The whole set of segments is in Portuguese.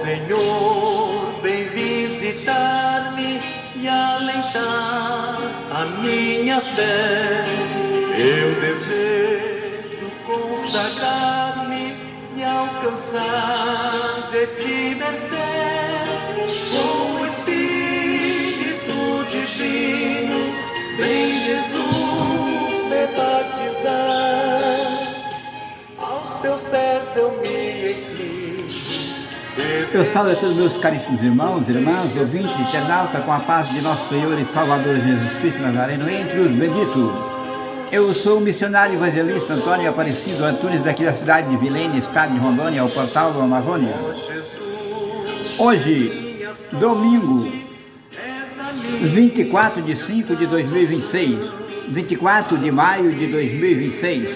Senhor, vem visitar-me e alentar a minha fé. Eu desejo consagrar-me e alcançar de ti mercê. Com o Espírito Divino, vem Jesus me batizar. Aos teus pés eu me inclino. Eu saúdo a todos meus caríssimos irmãos, irmãs, ouvintes, internauta, com a paz de nosso Senhor e Salvador Jesus Cristo Nazareno entre os benditos. Eu sou o missionário evangelista Antônio Aparecido Antunes, daqui da cidade de Vilene, estado de Rondônia, ao portal do Amazônia. Hoje, domingo, 24 de 5 de 2026, 24 de maio de 2026,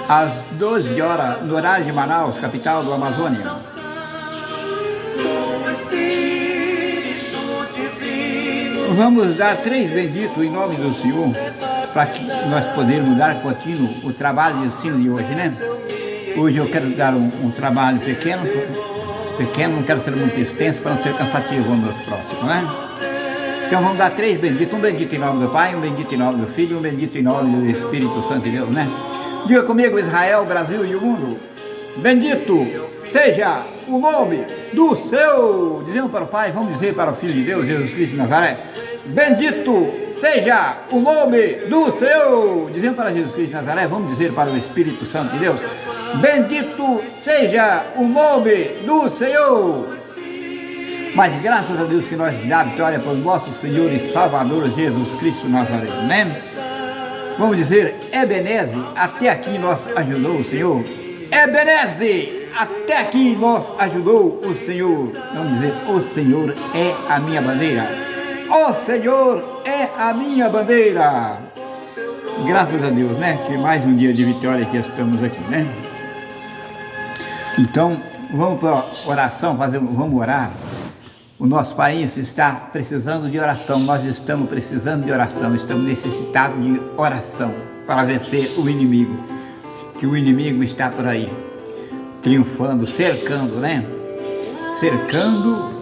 às 12 horas, no horário de Manaus, capital do Amazônia. Vamos dar 3 benditos em nome do Senhor, para que nós podermos dar contínuo o trabalho de ensino de hoje, né? Hoje eu quero dar um trabalho pequeno, não quero ser muito extenso para não ser cansativo nos próximos, né? Então vamos dar 3 benditos, um bendito em nome do Pai, um bendito em nome do Filho, um bendito em nome do Espírito Santo de Deus, né? Diga comigo, Israel, Brasil e o mundo: bendito seja o nome do seu. Dizemos para o Pai, vamos dizer para o Filho de Deus, Jesus Cristo de Nazaré: bendito seja o nome do Senhor. Dizemos para Jesus Cristo de Nazaré, vamos dizer para o Espírito Santo de Deus: bendito seja o nome do Senhor. Mas graças a Deus que nós dá a vitória para o nosso Senhor e Salvador Jesus Cristo Nazareno, né? Vamos dizer: Ebenezer, até aqui nos ajudou o Senhor. Ebenezer, até aqui nos ajudou o Senhor. Vamos dizer: o Senhor é a minha bandeira. O Senhor é a minha bandeira. Graças a Deus, né? Que mais um dia de vitória que estamos aqui, né? Então, vamos para a oração, vamos orar. O nosso país está precisando de oração, nós estamos precisando de oração, estamos necessitados de oração para vencer o inimigo, que o inimigo está por aí, triunfando, cercando, né? Cercando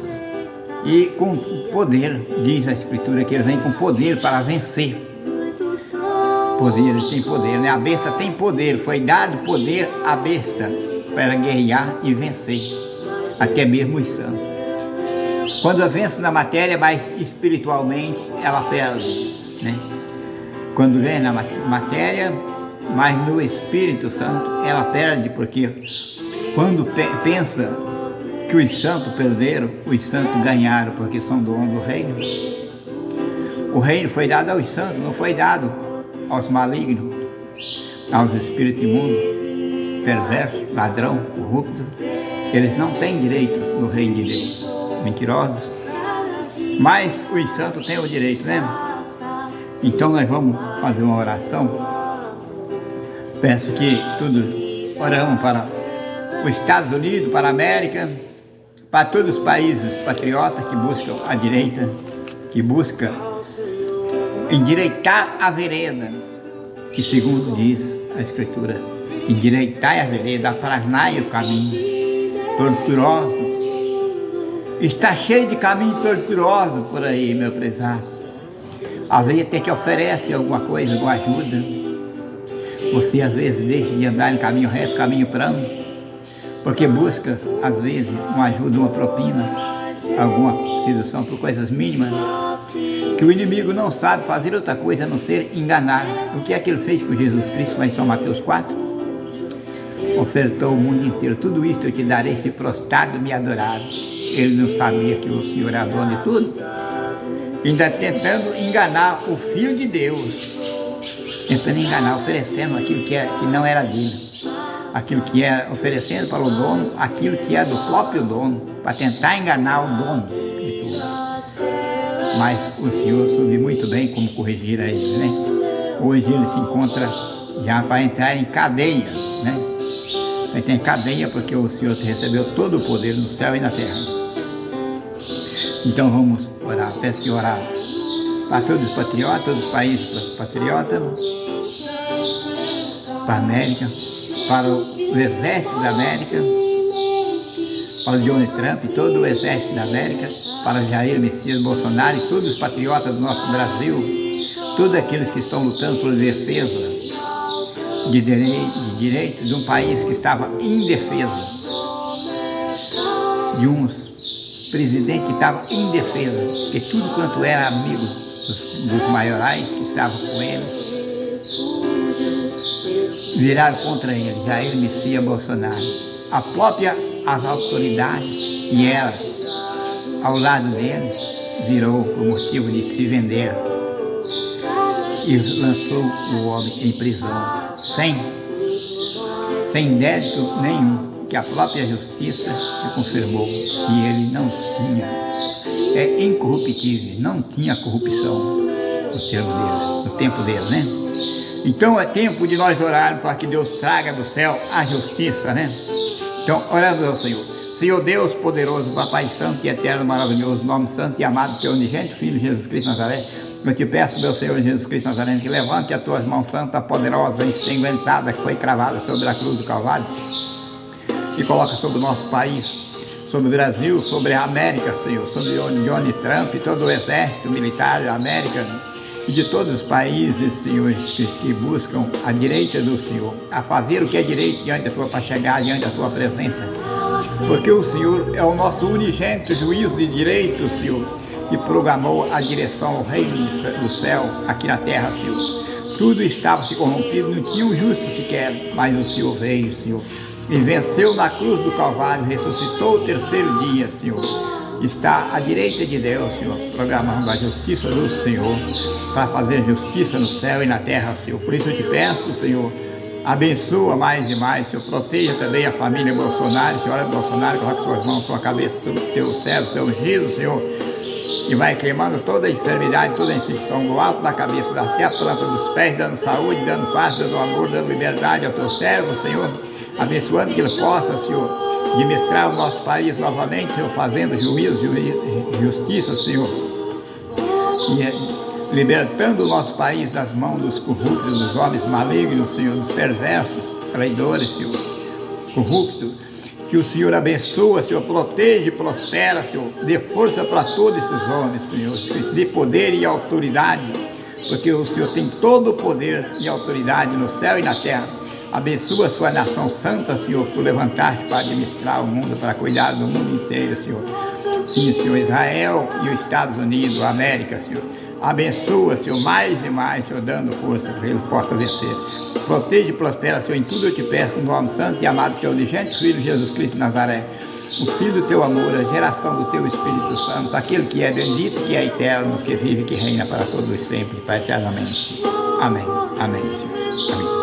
e com poder, diz a Escritura que ele vem com poder para vencer. Poder, ele tem poder, né? A besta tem poder, foi dado poder à besta para guerrear e vencer, até mesmo os santos. Quando ela vence na matéria, mas espiritualmente ela perde, né? Quando vem na matéria, mas no Espírito Santo ela perde, porque quando pensa que os santos perderam, os santos ganharam, porque são donos do reino. O reino foi dado aos santos, não foi dado aos malignos, aos espíritos imundos, perversos, ladrão, corrupto. Eles não têm direito no reino de Deus, mentirosos, mas os santos têm o direito, né? Então nós vamos fazer uma oração. Peço que todos oramos para os Estados Unidos, para a América, para todos os países patriotas que buscam a direita, que buscam endireitar a vereda, que segundo diz a Escritura, endireitai a vereda, aplanai o caminho tortuoso. Está cheio de caminho tortuoso por aí, meu prezado. Às vezes até te oferece alguma coisa, alguma ajuda. Você às vezes deixa de andar em caminho reto, caminho plano, porque busca às vezes uma ajuda, uma propina, alguma sedução por coisas mínimas, que o inimigo não sabe fazer outra coisa a não ser enganar. O que é que ele fez com Jesus Cristo lá em São Mateus 4? Ofertou o mundo inteiro: tudo isto eu te darei se prostrado me adorar. Ele não sabia que o Senhor é dono de tudo, ainda tentando enganar o Filho de Deus, tentando enganar, oferecendo aquilo que não era dele, aquilo que era, oferecendo para o dono aquilo que é do próprio dono, para tentar enganar o dono de tudo. Mas o Senhor soube muito bem como corrigir a ele, né? Hoje ele se encontra já para entrar em cadeia, né? Vai ter cadeia porque o Senhor recebeu todo o poder no céu e na terra. Então vamos orar, peço que orar para todos os patriotas, todos os países patriotas, para a América, para o exército da América, para o Johnny Trump e todo o exército da América, para Jair Messias Bolsonaro e todos os patriotas do nosso Brasil, todos aqueles que estão lutando por defesa de direitos de um país que estava indefeso, de um presidente que estava indefeso, que tudo quanto era amigo dos maiorais que estavam com ele, viraram contra ele, Jair Messias Bolsonaro. As autoridades que eram ao lado dele, virou por motivo de se vender e lançou o homem em prisão, sem débito nenhum, que a própria justiça confirmou que ele não tinha, incorruptível, não tinha corrupção no tempo dele, né? Então é tempo de nós orarmos para que Deus traga do céu a justiça, né? Então, orando ao Senhor. Senhor Deus poderoso, Papai Santo e eterno, maravilhoso, nome santo e amado, teu unigênito Filho Jesus Cristo Nazaré, eu te peço, meu Senhor Jesus Cristo Nazaré, que levante as tuas mãos santa, poderosa, ensanguentada, que foi cravada sobre a cruz do Calvário, e coloca sobre o nosso país, sobre o Brasil, sobre a América, Senhor, sobre Johnny Trump e todo o exército militar da América, e de todos os países, Senhor, que buscam a direita do Senhor, a fazer o que é direito diante da tua, para chegar diante da tua presença, porque o Senhor é o nosso unigênito juiz de direito, Senhor, que programou a direção ao reino do céu aqui na terra, Senhor. Tudo estava se corrompido, não tinha um justo sequer, mas o Senhor veio, Senhor, e venceu na cruz do Calvário, ressuscitou o terceiro dia, Senhor. Está à direita de Deus, Senhor, programando a justiça do Senhor, para fazer justiça no céu e na terra, Senhor. Por isso eu te peço, Senhor, abençoa mais e mais, Senhor, proteja também a família Bolsonaro, Senhora Bolsonaro, coloque suas mãos, sua cabeça sobre o teu servo, teu ungido, Senhor, e vai queimando toda a enfermidade, toda a infecção do alto da cabeça, até a planta dos pés, dando saúde, dando paz, dando amor, dando liberdade ao teu servo, Senhor, abençoando que ele possa, Senhor, administrar o nosso país novamente, Senhor, fazendo juízo, justiça, Senhor, e libertando o nosso país das mãos dos corruptos, dos homens malignos, Senhor, dos perversos, traidores, Senhor, corruptos. Que o Senhor abençoa, Senhor, protege, prospera, Senhor, dê força para todos esses homens, Senhor, dê poder e autoridade, porque o Senhor tem todo o poder e autoridade no céu e na terra. Abençoa a sua nação santa, Senhor, que tu levantaste para administrar o mundo, para cuidar do mundo inteiro, Senhor. Sim, Senhor, Israel e os Estados Unidos, a América, Senhor. Abençoa, Senhor, mais e mais, Senhor, dando força para que ele possa vencer. Protege e prospera, Senhor, em tudo eu te peço, no nome santo e amado teu unigênito Filho Jesus Cristo de Nazaré, o Filho do teu amor, a geração do teu Espírito Santo, aquele que é bendito, que é eterno, que vive e que reina para todos sempre, para eternamente. Amém. Amém, Senhor. Amém.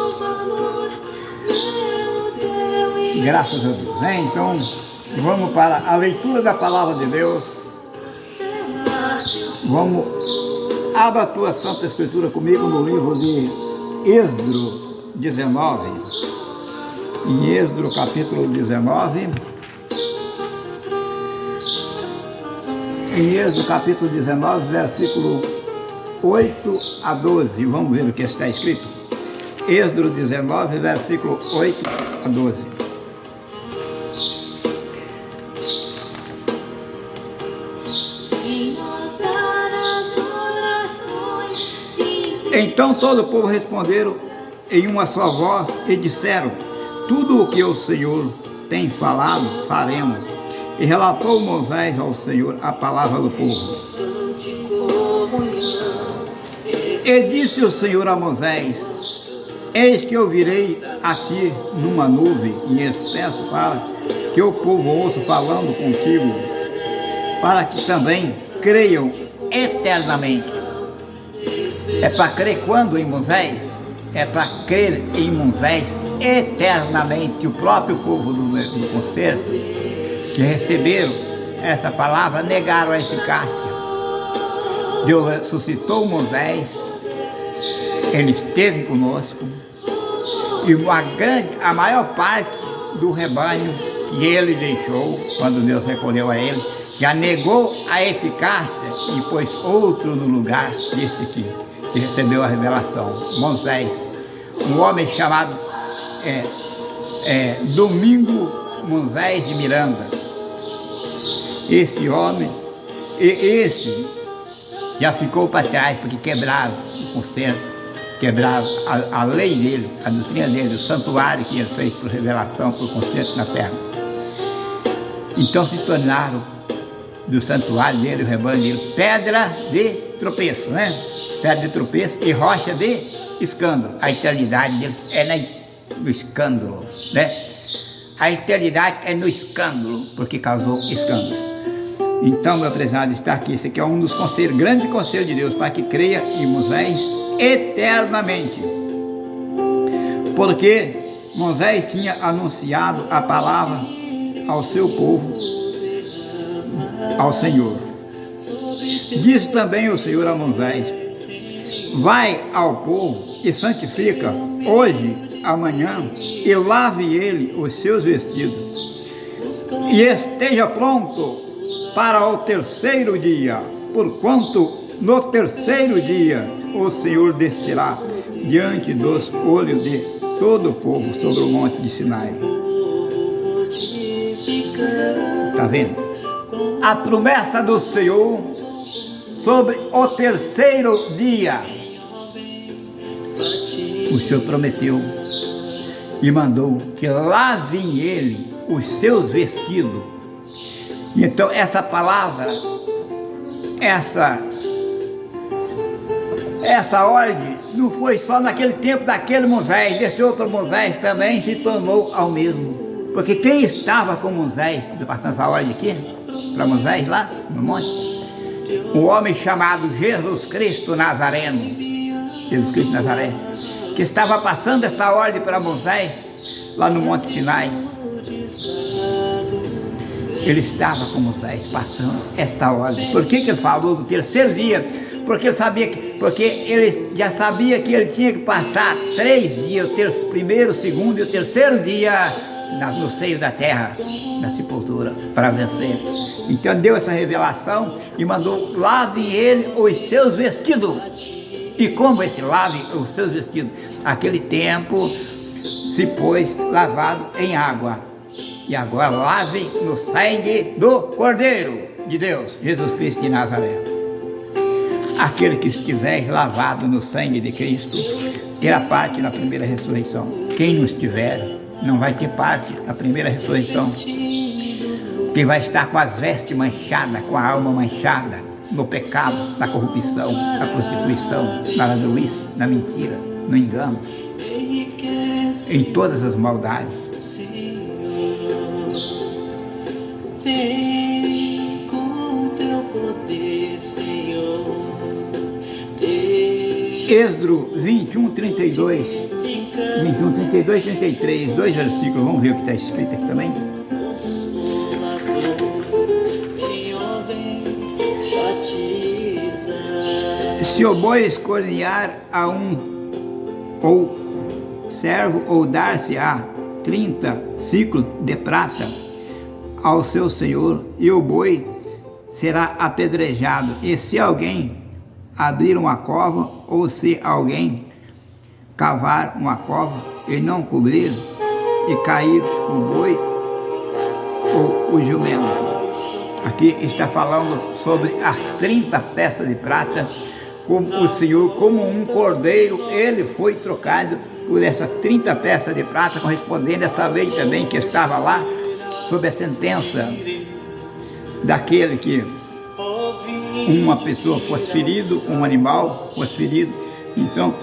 Graças a Deus, né? Então, vamos para a leitura da palavra de Deus. Abra a tua Santa Escritura comigo no livro de Êxodo 19. Em Êxodo capítulo 19. Em Êxodo capítulo 19, versículo 8 a 12. Vamos ver o que está escrito. Êxodo 19, versículo 8 a 12. Então todo o povo responderam em uma só voz e disseram: tudo o que o Senhor tem falado, faremos. E relatou Moisés ao Senhor a palavra do povo. E disse o Senhor a Moisés: eis que eu virei a ti numa nuvem e espesso para que o povo ouça falando contigo, para que também creiam eternamente. É para crer quando em Moisés? É para crer em Moisés eternamente. O próprio povo do concerto, que receberam essa palavra, negaram a eficácia. Deus ressuscitou Moisés, ele esteve conosco, e a maior parte do rebanho que ele deixou, quando Deus recolheu a ele, já negou a eficácia e pôs outro no lugar deste aqui, que recebeu a revelação. Moisés, um homem chamado Domingo Moisés de Miranda, esse homem, esse já ficou para trás, porque quebraram o concerto, quebraram a lei dele, a doutrina dele, o santuário que ele fez por revelação, por concerto na terra. Então se tornaram do santuário dele, o rebanho dele, pedra de tropeço, né? Pedra de tropeço e rocha de escândalo. A eternidade deles é no escândalo, né? A eternidade é no escândalo, porque causou escândalo. Então, meu prezado, está aqui. Esse aqui é um dos conselhos, grande conselho de Deus, para que creia em Moisés eternamente. Porque Moisés tinha anunciado a palavra ao seu povo, ao Senhor. Disse também o Senhor a Moisés: vai ao povo e santifica hoje, amanhã, e lave ele os seus vestidos, e esteja pronto para o terceiro dia, porquanto no terceiro dia o Senhor descerá diante dos olhos de todo o povo sobre o monte de Sinai. Está vendo? A promessa do Senhor sobre o terceiro dia. O Senhor prometeu e mandou que lavem ele os seus vestidos. Então essa palavra, essa ordem não foi só naquele tempo daquele Moisés, desse outro Moisés também se tornou ao mesmo. Porque quem estava com Moisés, passando essa ordem aqui, para Moisés lá no monte, um homem chamado Jesus Cristo Nazareno, Jesus Cristo Nazaré, que estava passando esta ordem para Moisés lá no Monte Sinai. Ele estava com Moisés passando esta ordem. Por que ele falou do terceiro dia? Porque ele já sabia que ele tinha que passar 3 dias, o primeiro, o segundo e o terceiro dia no seio da terra, na sepultura, para vencer. Então deu essa revelação e mandou: lave ele os seus vestidos. E como esse lave os seus vestidos? Aquele tempo se pôs lavado em água. E agora lave no sangue do Cordeiro de Deus, Jesus Cristo de Nazaré. Aquele que estiver lavado no sangue de Cristo terá parte na primeira ressurreição. Quem não estiver, não vai ter parte na primeira ressurreição. Quem vai estar com as vestes manchadas, com a alma manchada, no pecado, na corrupção, na prostituição, na ladruice, na mentira, no engano, em todas as maldades. Vem com teu poder, Senhor. Êxodo 21, 32, 21, 32 e 33, 2 versículos, vamos ver o que está escrito aqui também. Se o boi escornear a um ou servo ou dar-se-á 30 ciclos de prata ao seu senhor, e o boi será apedrejado. E se alguém abrir uma cova, ou se alguém cavar uma cova e não cobrir, e cair o boi ou o jumento. Aqui está falando sobre as 30 peças de prata, como o Senhor, como um cordeiro, ele foi trocado por essas 30 peças de prata, correspondendo a essa lei também que estava lá, sob a sentença daquele que uma pessoa fosse ferido, um animal fosse ferido, então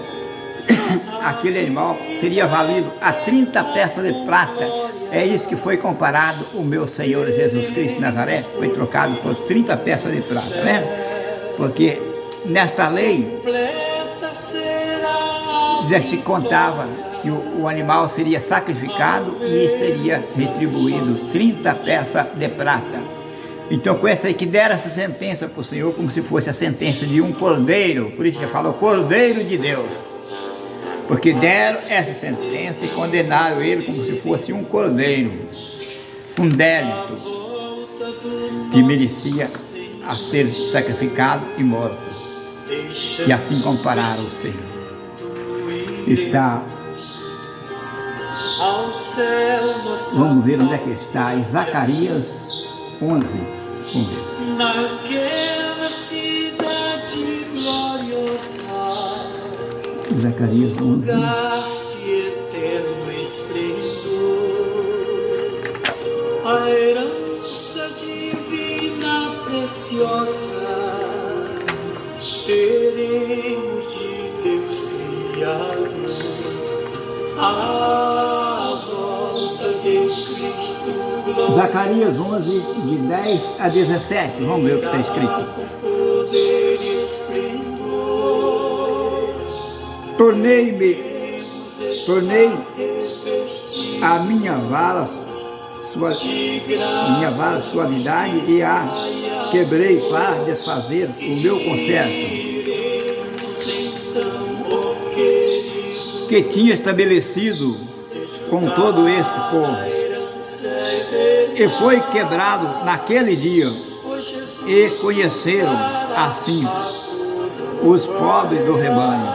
aquele animal seria valido a 30 peças de prata. É isso que foi comparado o meu Senhor Jesus Cristo de Nazaré, foi trocado por 30 peças de prata, né? Porque nesta lei já se contava que o animal seria sacrificado e seria retribuído 30 peças de prata. Então com essa aí que deram essa sentença para o Senhor, como se fosse a sentença de um cordeiro, por isso que fala o Cordeiro de Deus, porque deram essa sentença e condenaram ele como se fosse um cordeiro, um débito que merecia a ser sacrificado e morto. E assim compararam o Senhor. Está, vamos ver onde é que está, em Zacarias 11. Vamos ver. naquela cidade gloriosa, Zacarias 11. lugar de eterno esplendor, a herança divina preciosa teremos de Deus Criador, a volta de Cristo glorioso. Zacarias 11, de 10 a 17. Vamos ver o que está escrito. Poder e esplendor, Tornei a minha vara suavidade e a quebrei para desfazer o meu conserto que tinha estabelecido com todo este povo. E foi quebrado naquele dia, e conheceram assim os pobres do rebanho,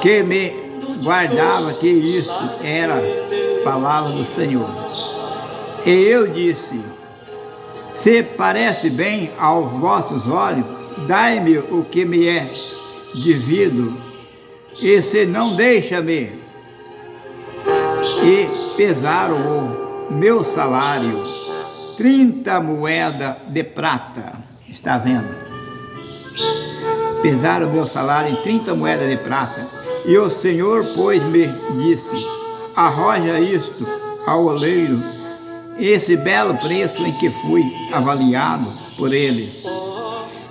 que me guardava que isto era palavra do Senhor. E eu disse: se parece bem aos vossos olhos, dai-me o que me é devido, e se não, deixa-me. E pesaram o meu salário, 30 moedas de prata. Está vendo? Pesaram o meu salário em 30 moedas de prata. E o Senhor, pois, me disse: arroja isto ao oleiro, esse belo preço em que fui avaliado por eles.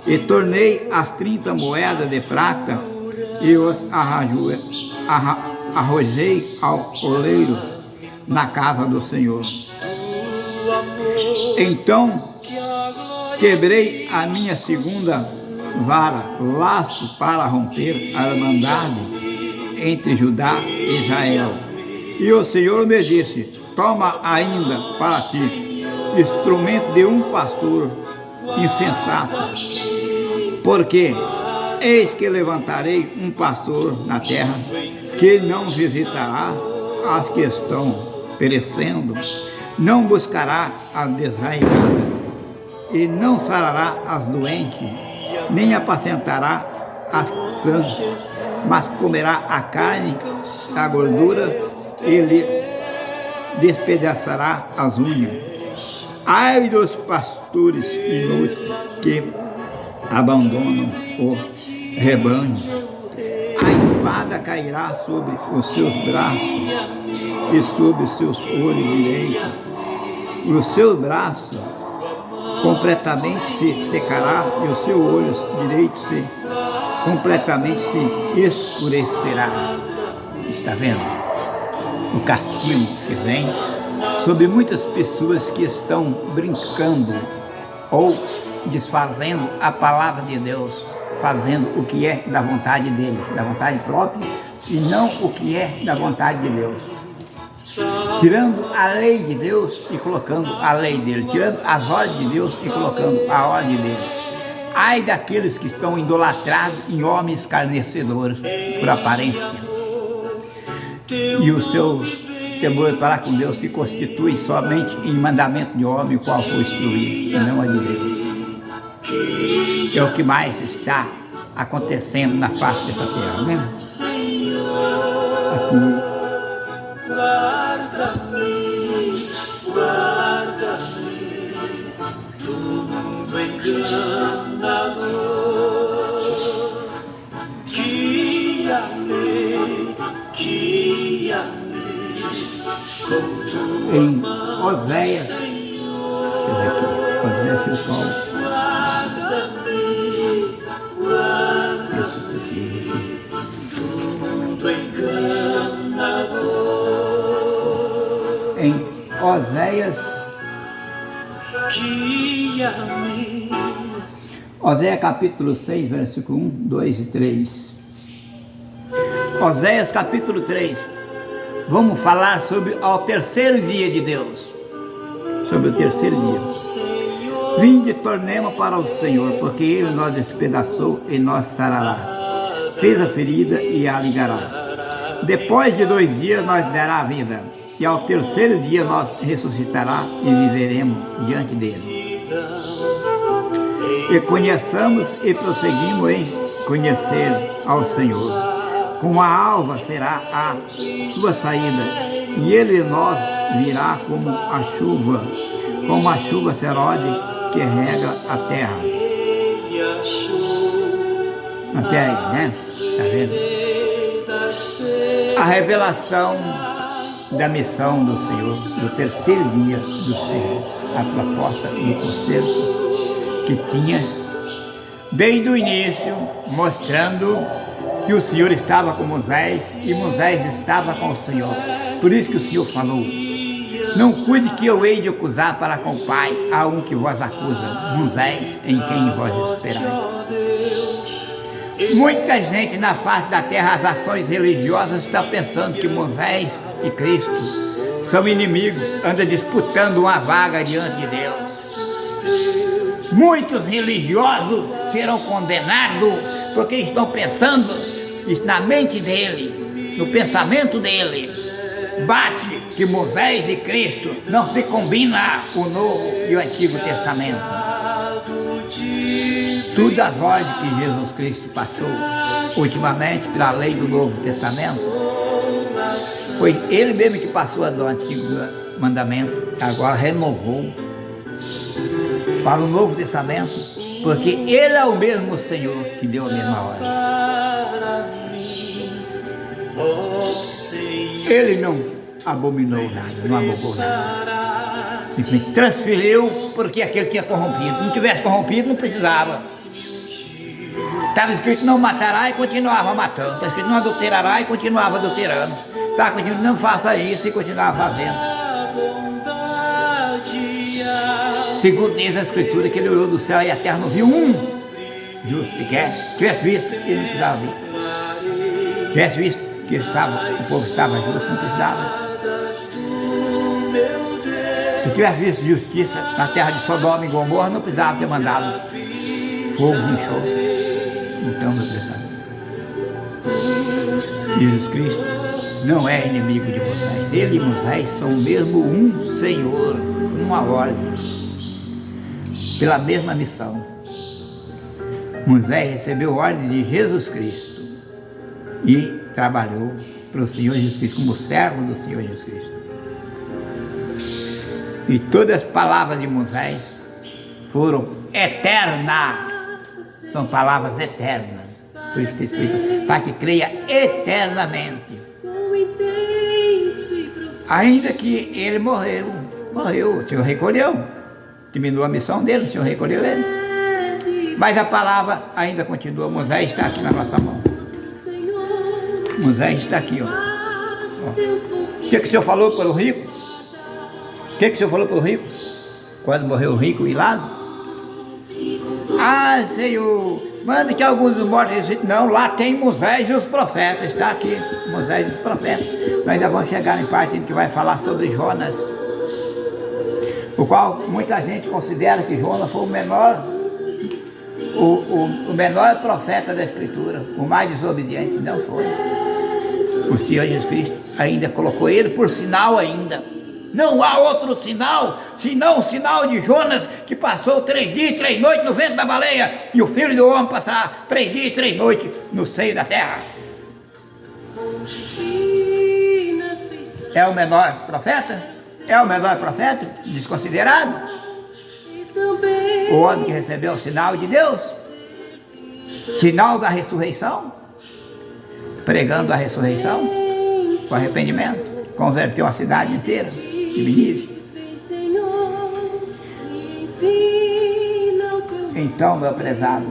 E tornei as 30 moedas de prata e os arrojei ao oleiro na casa do Senhor. Então quebrei a minha segunda vara, laço para romper a irmandade entre Judá e Israel. E o Senhor me disse: toma ainda para ti instrumento de um pastor insensato, porque eis que levantarei um pastor na terra que não visitará as que estão perecendo, não buscará a desraigada, e não sarará as doentes, nem apacentará as sãs, mas comerá a carne, a gordura, e lhe despedaçará as unhas. Ai dos pastores inúteis que abandonam o rebanho. A espada cairá sobre os seus braços e sobre os seus olhos direitos. E o seu braço completamente se secará e o seu olho direito completamente se escurecerá. Está vendo? O castigo que vem sobre muitas pessoas que estão brincando ou desfazendo a palavra de Deus, fazendo o que é da vontade dele, da vontade própria, e não o que é da vontade de Deus. Tirando a lei de Deus e colocando a lei dele, tirando as ordens de Deus e colocando a ordem dele. Ai daqueles que estão idolatrados em homens escarnecedores por aparência. E os seus temores para com Deus se constituem somente em mandamento de homem, o qual foi instruído, e não a de Deus. É o que mais está acontecendo na face dessa terra, né? Aqui. Guarda-me, guarda-me do mundo enganador. Guia-me, guia-me com tua Em mão, Oséias, Oséias o qual guarda-me, guarda-me do mundo enganador. em Oséias, Guia-me. Oséias capítulo 6, versículo 1, 2 e 3. Oséias capítulo 3. Vamos falar sobre o terceiro dia de Deus. Sobre o terceiro dia. Vinde e tornemos para o Senhor, porque Ele nos despedaçou e nos sarará. Fez a ferida e a ligará. Depois de 2 dias nós dará a vida. E ao terceiro dia nós ressuscitará e viveremos diante dele. E conheçamos e prosseguimos em conhecer ao Senhor. Como a alva será a sua saída, e ele nós virá como a chuva serode que rega a terra. Até aí, né? Tá vendo? A revelação da missão do Senhor, do terceiro dia do Senhor, a proposta do concerto que tinha desde o início, mostrando que o Senhor estava com Moisés e Moisés estava com o Senhor. Por isso que o Senhor falou: não cuide que eu hei de acusar para com o Pai a um que vos acusa, Moisés em quem vós esperais. Muita gente na face da terra, as ações religiosas, está pensando que Moisés e Cristo são inimigos, anda disputando uma vaga diante de Deus. Muitos religiosos serão condenados porque estão pensando na mente dele, no pensamento dele. Bate que Moisés e Cristo não se combinam, o Novo e o Antigo Testamento. Tudo as ordens que Jesus Cristo passou ultimamente pela lei do Novo Testamento, foi ele mesmo que passou a do Antigo Mandamento, agora renovou para o Novo Testamento, porque ele é o mesmo Senhor que deu a mesma ordem. Ele não abominou nada, não abogou nada. Simplesmente transferiu porque aquele tinha corrompido. Se não tivesse corrompido, não precisava. Estava escrito não matará e continuava matando. Estava escrito não adulterará e continuava adulterando. Estava escrito não faça isso e continuava fazendo. Segundo diz a Escritura que ele olhou do céu e a terra não viu um justo sequer. Se tivesse visto, ele não precisava vir. Se tivesse visto que o povo estava justo, não precisava. Se tivesse visto justiça na terra de Sodoma e Gomorra, não precisava ter mandado fogo e enxofre. Então, meu prezado, Jesus Cristo não é inimigo de Moisés. Ele e Moisés são o mesmo um Senhor, uma ordem, pela mesma missão. Moisés recebeu a ordem de Jesus Cristo e trabalhou para o Senhor Jesus Cristo como servo do Senhor Jesus Cristo. E todas as palavras de Moisés foram eternas. São palavras eternas. Por isso que está escrito, para que creia eternamente. Ainda que ele morreu, o Senhor recolheu. Terminou a missão dele, o Senhor recolheu ele. Mas a palavra ainda continua. Moisés está aqui na nossa mão. Moisés está aqui, ó. O que o Senhor falou para o rico? O que o Senhor falou para o rico? Quando morreu o rico e Lázaro? Ah, Senhor, manda que alguns dos mortos ressuscitem. Não, lá tem Moisés e os profetas. Está aqui, Moisés e os profetas. Nós ainda vamos chegar em parte que vai falar sobre Jonas, o qual muita gente considera que Jonas foi o menor, o menor profeta da Escritura, o mais desobediente. Não foi. O Senhor Jesus Cristo ainda colocou ele por sinal ainda. Não há outro sinal, senão o sinal de Jonas, que passou 3 dias e 3 noites no ventre da baleia, e o Filho do Homem passará 3 dias e 3 noites no seio da terra. É o menor profeta? É o menor profeta desconsiderado? O homem que recebeu o sinal de Deus, sinal da ressurreição, pregando a ressurreição, com arrependimento, converteu a cidade inteira de Nínive. Então, meu prezado,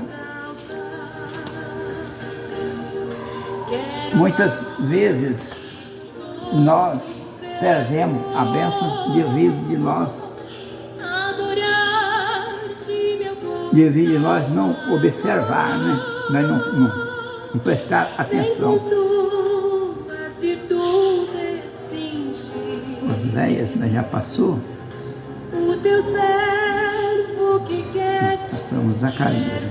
muias vezes nós perdemos a bênção devido de nós não observar, né? Nós não prestar atenção. Oséias, já passou? O teu servo que quer. Passamos Zacarias.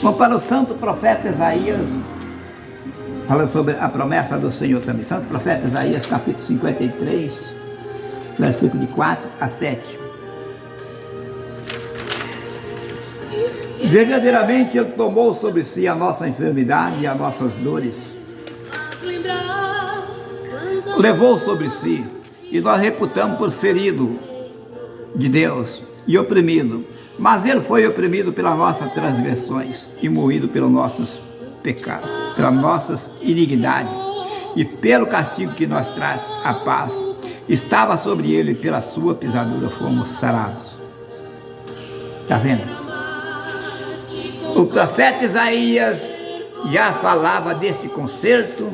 Vamos para o santo profeta Isaías, falando sobre a promessa do Senhor também. Santo profeta Isaías, capítulo 53, versículo de 4 a 7. Verdadeiramente Ele tomou sobre si a nossa enfermidade e as nossas dores. Levou sobre si, e nós reputamos por ferido de Deus e oprimido. Mas Ele foi oprimido pelas nossas transgressões e moído pelos nossos pecados, pelas nossas iniquidades. E pelo castigo que nos traz a paz, estava sobre Ele, e pela sua pisadura fomos sarados. Está vendo? O profeta Isaías já falava desse concerto,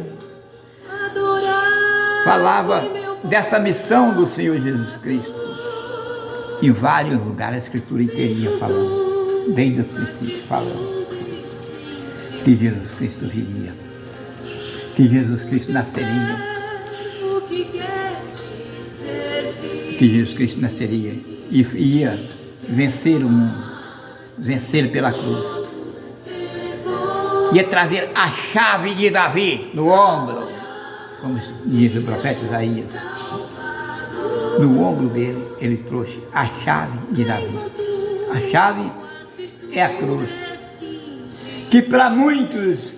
falava desta missão do Senhor Jesus Cristo. Em vários lugares a Escritura inteirinha falando, desde o princípio falando, que Jesus Cristo viria, que Jesus Cristo nasceria, que Jesus Cristo nasceria e ia vencer o mundo, vencer pela cruz, ia trazer a chave de Davi no ombro, como diz o profeta Isaías. No ombro dele, ele trouxe a chave de Davi. A chave é a cruz, que para muitos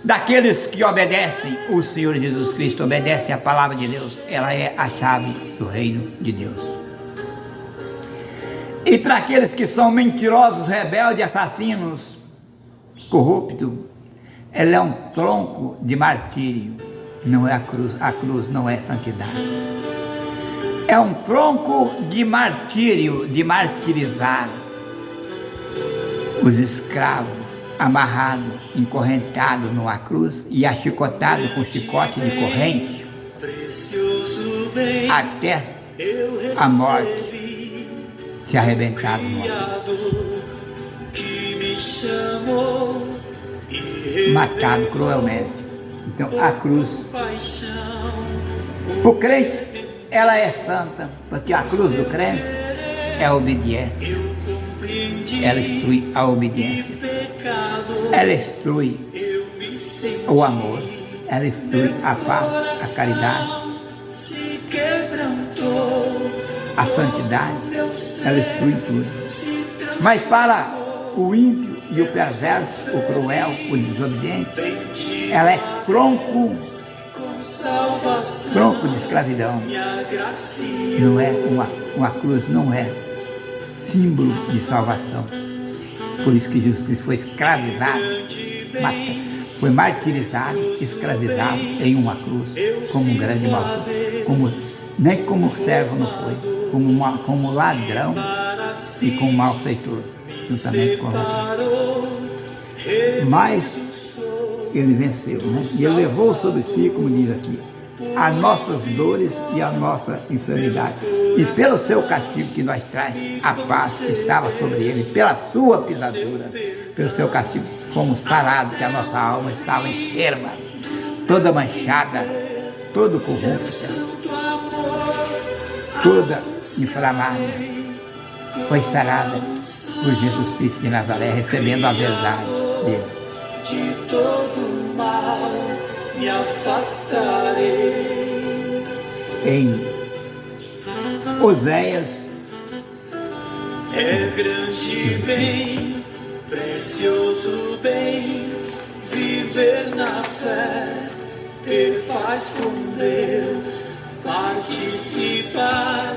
daqueles que obedecem o Senhor Jesus Cristo, obedecem a palavra de Deus, ela é a chave do reino de Deus. E para aqueles que são mentirosos, rebeldes, assassinos, corruptos, ela é um tronco de martírio, não é a cruz não é santidade. É um tronco de martírio, de martirizar os escravos, amarrados, encorrentados numa cruz e achicotados com chicote de corrente até a morte, se arrebentado numa cruz, matado cruelmente. Então a cruz, o crente, ela é santa, porque a cruz do crente é a obediência. Ela instrui a obediência. Ela instrui o amor. Ela instrui a paz, a caridade, a santidade. Ela instrui tudo. Mas para o ímpio e o perverso, o cruel, o desobediente, ela é tronco de escravidão. Não é uma cruz, não é símbolo de salvação. Por isso que Jesus Cristo foi escravizado, foi martirizado, escravizado em uma cruz, como um grande malfeitor, nem como servo não foi, como ladrão e como malfeitor, juntamente com o Mas ele venceu, né? E ele levou sobre si, como diz aqui, as nossas dores e a nossa enfermidade. E pelo seu castigo que nós traz, a paz que estava sobre ele, pela sua pisadura, pelo seu castigo, fomos sarados, que a nossa alma estava enferma, toda manchada, toda corrupta, toda inflamada. Foi sarada por Jesus Cristo de Nazaré, recebendo a verdade dele. De todo mal me afastarei. Em Oséias, é grande bem, precioso bem, viver na fé, ter paz com Deus, participar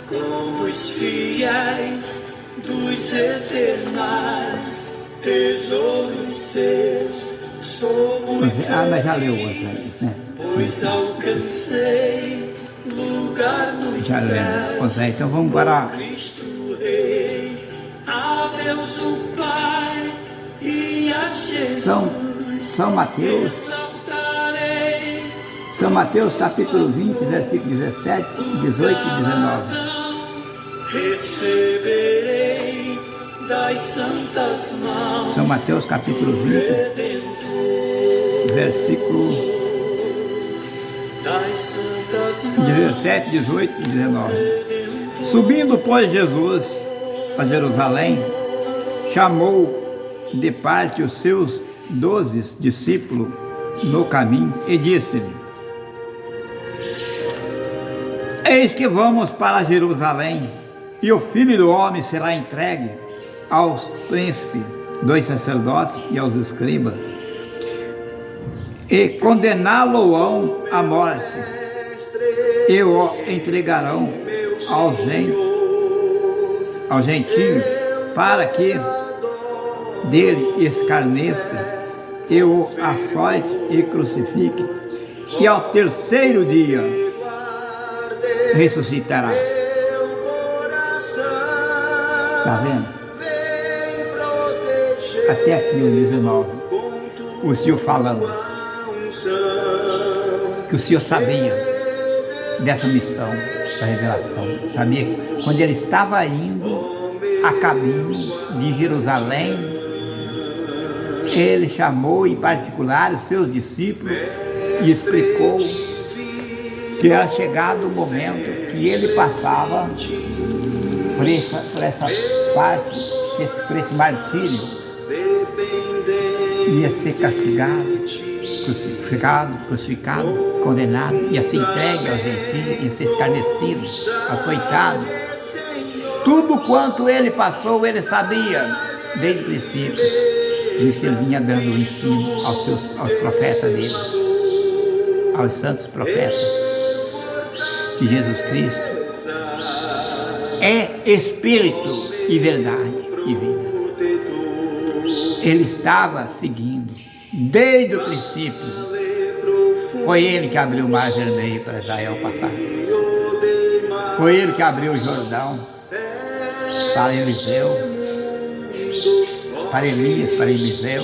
com os fiéis dos eternais tesouros seus. Somos mas já leu Oséias, né? pois alcancei lugar no Já céu. leu Oséias, então vamos para Cristo Rei, a Deus o Pai e a Jesus São Mateus, exaltarei. São Mateus capítulo 20, versículo 17, 18 e 19. Receberei das santas mãos São Mateus capítulo 20, versículo das santas mãos 17, 18 e 19. Subindo, pois, Jesus a Jerusalém, chamou de parte os seus 12 discípulos no caminho e disse-lhe: Eis que vamos para Jerusalém, e o Filho do Homem será entregue aos príncipes, dos sacerdotes e aos escribas, e condená-lo-ão à morte, e o entregarão aos gentios, para que dele escarneça, e o açoite e crucifique, e ao terceiro dia ressuscitará. Está vendo? Até aqui o 19, o Senhor falando que o Senhor sabia dessa missão, da revelação, sabia que quando ele estava indo a caminho de Jerusalém, ele chamou em particular os seus discípulos e explicou que era chegado o momento que ele passava por essa parte, por esse martírio, ia ser castigado, crucificado, condenado, ia ser entregue aos gentios, ia ser escarnecido, açoitado. Tudo quanto ele passou, ele sabia desde o princípio. Isso ele vinha dando o ensino aos profetas dele, aos santos profetas, que Jesus Cristo é Espírito e verdade e vida. Ele estava seguindo desde o princípio. Foi ele que abriu o mar vermelho para Israel passar. Foi ele que abriu o Jordão para Eliseu, para Elias, para Eliseu.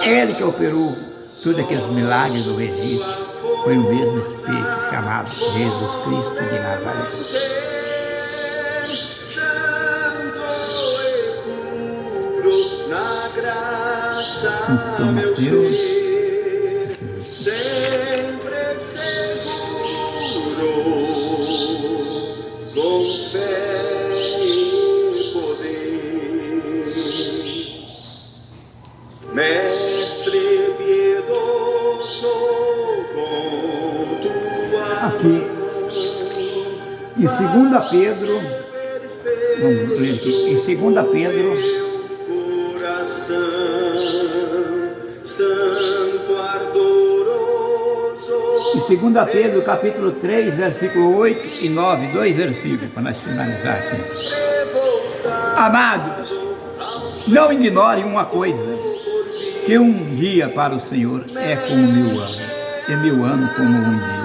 Ele que operou todos aqueles milagres do Egito. Foi o mesmo Espírito chamado Jesus Cristo de Nazaré. Em São Mateus, sempre seguro, com fé e poder, Mestre piedoso, com tua aqui, em 2 Pedro, vamos ler aqui, em 2 Pedro, santo ardoroso. em 2 Pedro, capítulo 3, versículo 8 e 9, 2 versículos, para nós finalizar aqui. Amados, não ignorem uma coisa, que um dia para o Senhor é como 1000 anos, e 1000 anos como um dia.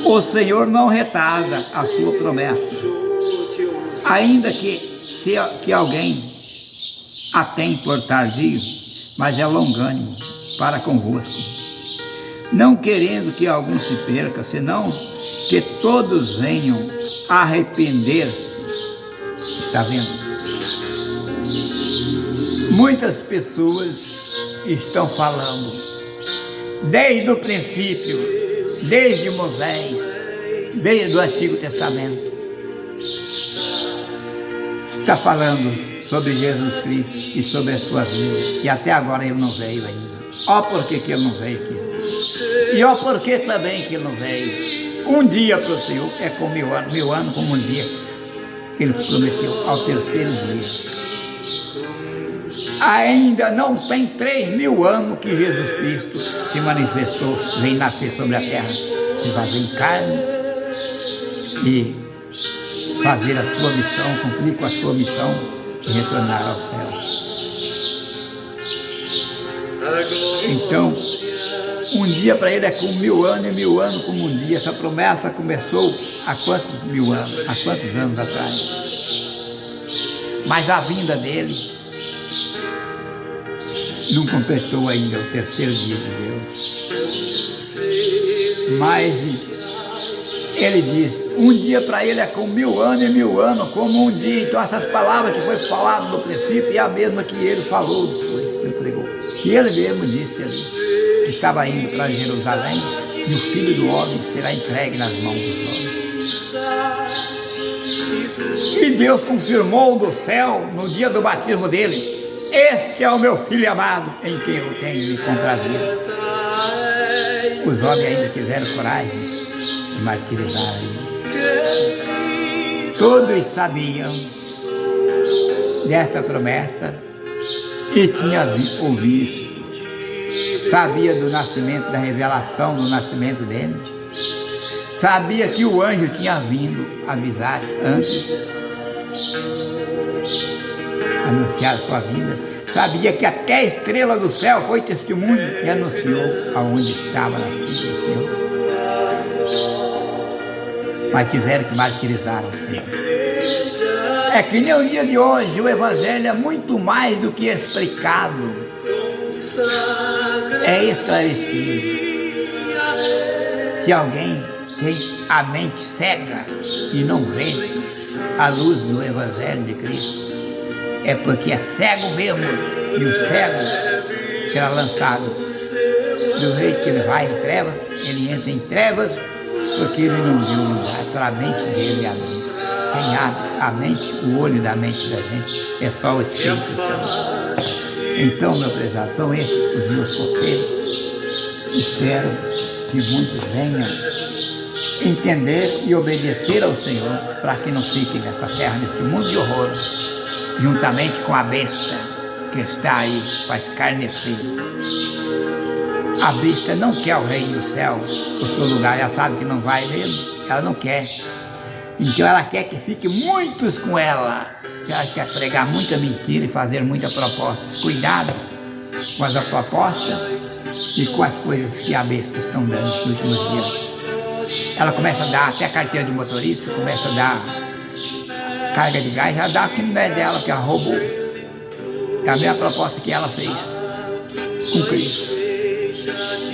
O Senhor não retarda a sua promessa, ainda que alguém a tem por tardio, mas é longânimo para convosco, não querendo que algum se perca, senão que todos venham a arrepender-se. Está vendo? Muitas pessoas estão falando, desde o princípio, desde Moisés, desde o Antigo Testamento, está falando sobre Jesus Cristo e sobre a sua vida, e até agora ele não veio ainda. Ó por que ele não veio aqui. E ó por que também que ele não veio. Um dia para o Senhor é como 1000 anos, 1000 anos como um dia. Ele prometeu ao terceiro dia. Ainda não tem 3000 anos que Jesus Cristo se manifestou, veio nascer sobre a terra, se fazer em carne e fazer a sua missão, cumprir com a sua missão e retornar ao céu. Então, um dia para ele é como 1000 anos e 1000 anos como um dia. Essa promessa começou há quantos 1000 anos, há quantos anos atrás? Mas a vinda dele não completou ainda o terceiro dia de Deus. Mas ele diz, um dia para ele é como 1000 anos e 1000 anos como um dia. Então essas palavras que foi falado no princípio é a mesma que ele falou depois, ele pregou. Que ele mesmo disse ali, que estava indo para Jerusalém e o Filho do Homem será entregue nas mãos dos homens. E Deus confirmou do céu, no dia do batismo dele, este é o meu Filho amado, em quem eu tenho me comprazido. Os homens ainda tiveram coragem e martirizaram ele. Todos sabiam desta promessa e tinham ouvido. Sabia do nascimento, da revelação do nascimento dele. Sabia que o anjo tinha vindo avisar antes, anunciar a sua vinda. Sabia que até a estrela do céu foi testemunho e anunciou aonde estava nascido o Senhor. Mas tiveram que martirizar o Senhor. É que nem o dia de hoje, o Evangelho é muito mais do que explicado, é esclarecido. Se alguém tem a mente cega e não vê a luz do Evangelho de Cristo, é porque é cego mesmo, e o cego será lançado. Do jeito que ele vai em trevas, ele entra em trevas, porque ele não viu o lugar para a mente dele abrir. Quem abre a mente, o olho da mente da gente, é só o Espírito Santo. Então, meu prezado, são estes os meus conselhos. Espero que muitos venham entender e obedecer ao Senhor, para que não fiquem nessa terra, neste mundo de horror, juntamente com a besta que está aí para escarnecer. A besta não quer o reino do céu, porque o lugar ela sabe que não vai mesmo, ela não quer. Então ela quer que fique muitos com ela. Ela quer pregar muita mentira e fazer muitas propostas. Cuidado com as propostas e com as coisas que a besta estão dando nos últimos dias. Ela começa a dar até carteira de motorista, começa a dar carga de gás, ela dá o que não é dela, que ela roubou. É a mesma proposta que ela fez com Cristo.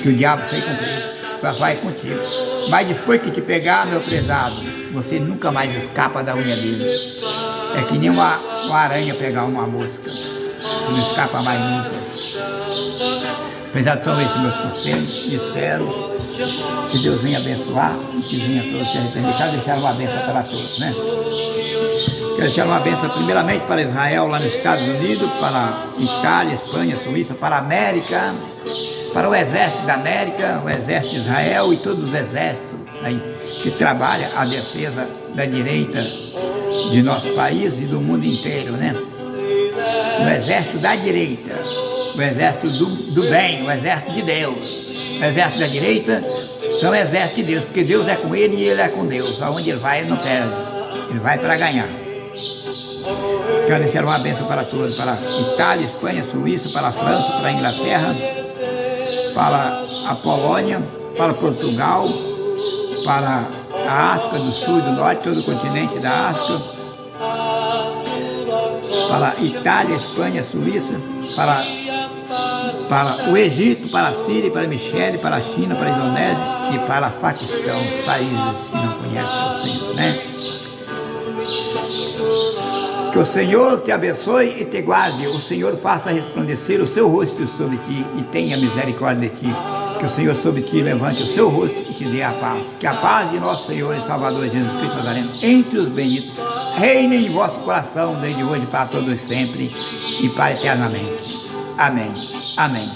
Que o diabo fez com Cristo, ela vai contigo. Mas depois que te pegar, meu prezado, você nunca mais escapa da unha dele. É que nem uma aranha pegar uma mosca, não escapa mais nunca. Prezado, são esses meus conselhos e espero que Deus venha abençoar e que venha todos se arrepender. Quero deixar uma bênção para todos, né? Quero deixar uma bênção primeiramente para Israel, lá nos Estados Unidos, para Itália, Espanha, Suíça, para a América, para o exército da América, o exército de Israel e todos os exércitos aí, que trabalham a defesa da direita de nosso país e do mundo inteiro, né? O exército da direita, o exército do bem, o exército de Deus. O exército da direita são o exército de Deus, porque Deus é com ele e ele é com Deus. Aonde ele vai, ele não perde, ele vai para ganhar. Quero deixar uma bênção para todos, para Itália, Espanha, Suíça, para a França, para a Inglaterra, para a Polônia, para Portugal, para a África do Sul e do Norte, todo o continente da África, para Itália, Espanha, Suíça, para o Egito, para a Síria, para a Michele, para a China, para a Indonésia e para o Paquistão, os países que não conhecem o Senhor, né? Que o Senhor te abençoe e te guarde, o Senhor faça resplandecer o seu rosto sobre ti e tenha misericórdia de ti. Que o Senhor sobre ti levante o seu rosto e te dê a paz. Que a paz de nosso Senhor e Salvador Jesus Cristo Nazareno, entre os benditos, reine em vosso coração desde hoje para todos sempre e para eternamente. Amém. Amém.